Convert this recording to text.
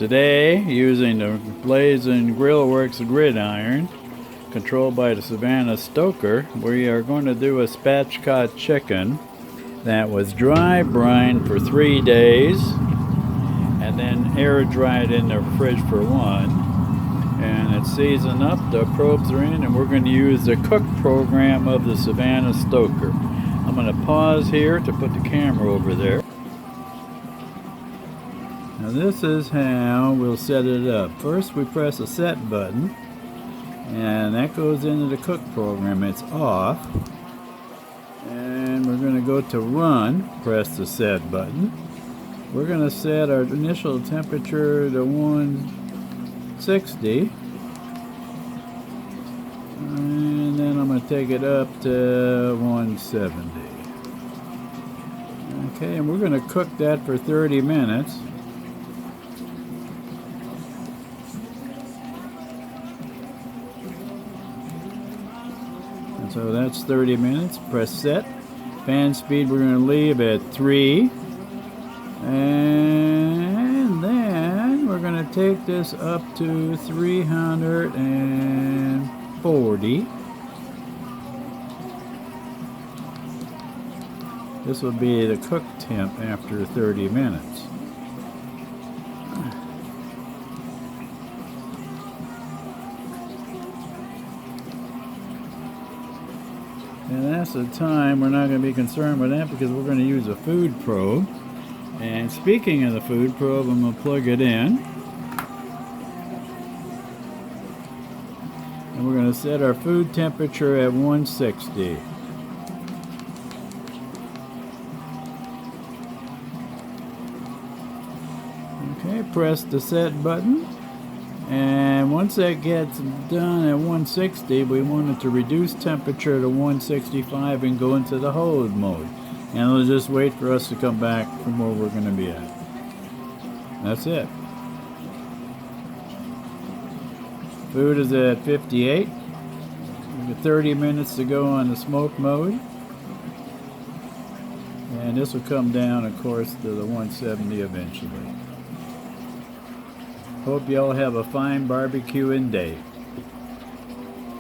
Today, using the Blaz'n Grillworks gridiron, controlled by the Savannah Stoker, we are going to do a spatchcock chicken that was dry brined for 3 days and then air dried in the fridge for 1. And it's seasoned up, the probes are in, and we're going to use the cook program of the Savannah Stoker. I'm going to pause here to put the camera over there. Now this is how we'll set it up. First we press the set button, and that goes into the cook program. It's off. And we're going to go to run, press the set button. We're going to set our initial temperature to 160. And then I'm going to take it up to 170. Okay, and we're going to cook that for 30 minutes. So that's 30 minutes. Press set. Fan speed we're going to leave at 3. And then we're going to take this up to 340. This will be the cook temp after 30 minutes. And that's the time. We're not going to be concerned with that because we're going to use a food probe. And speaking of the food probe, I'm going to plug it in. And we're going to set our food temperature at 160. Okay, press the set button. And once that gets done at 160, we want it to reduce temperature to 165 and go into the hold mode. And it'll just wait for us to come back from where we're going to be at. That's it. Food is at 58. We've got 30 minutes to go on the smoke mode. And this will come down, of course, to the 170 eventually. Hope you all have a fine barbecuing day.